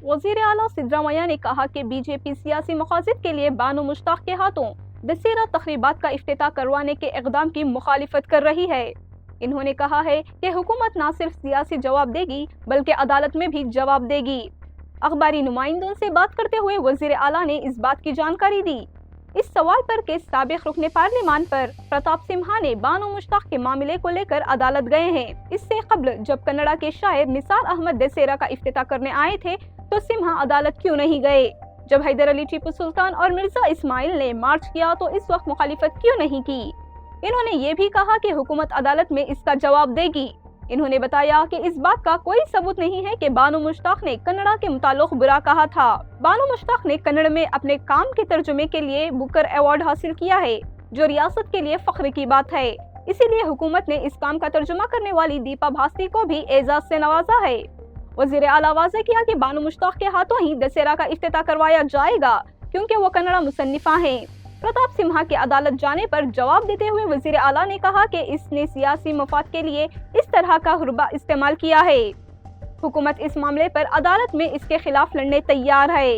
वज़ीर आला सिद्धरामैया ने कहा कि बीजेपी सियासी मकासद के लिए बानो मुश्ताक के हाथों दशहरा तक़रीबात का इफ्तिताह करवाने के इक़दाम की मुखालिफत कर रही है। इन्होंने कहा है कि हुकूमत न सिर्फ सियासी जवाब देगी बल्कि अदालत में भी जवाब देगी। अखबारी नुमाइंदों से बात करते हुए वज़ीर आला ने इस बात की जानकारी दी। इस सवाल पर कि साबिक़ रुकने पार्लिमान पर प्रताप सिम्हा ने बानो मुश्ताक के मामले को लेकर अदालत गए हैं। इससे कबल जब कन्नड़ा के शायर निसार अहमद दशहरा का इफ्तिताह करने आए थे तो सिम्हा अदालत क्यों नहीं गए? जब हैदर अली टीपू सुल्तान और मिर्जा इस्माइल ने मार्च किया तो इस वक्त मुखालिफत क्यों नहीं की? इन्होंने ये भी कहा कि हुकूमत अदालत में इसका जवाब देगी। इन्होंने बताया कि इस बात का कोई सबूत नहीं है कि बानो मुश्ताक ने कन्नड़ा के मुताल्लिक़ बुरा कहा था। बानो मुश्ताक ने कन्नड़ में अपने काम के तर्जुमे के लिए बुकर अवार्ड हासिल किया है, जो रियासत के लिए फख्र की बात है। इसीलिए हुकूमत ने इस काम का तर्जुमा करने वाली दीपा भास्ती को भी एजाज से नवाजा है। वज़ीर आला वाज़ेह किया कि बानो मुश्ताक के हाथों ही दशहरा का इफ्तिताह करवाया जाएगा क्योंकि वो कन्नड़ा मुसन्निफा हैं। प्रताप सिम्हा के अदालत जाने पर जवाब देते हुए वज़ीर आला ने कहा कि इसने सियासी मफाद के लिए इस तरह का हुर्बा इस्तेमाल किया है। हुकूमत इस मामले पर अदालत में इसके खिलाफ लड़ने तैयार है।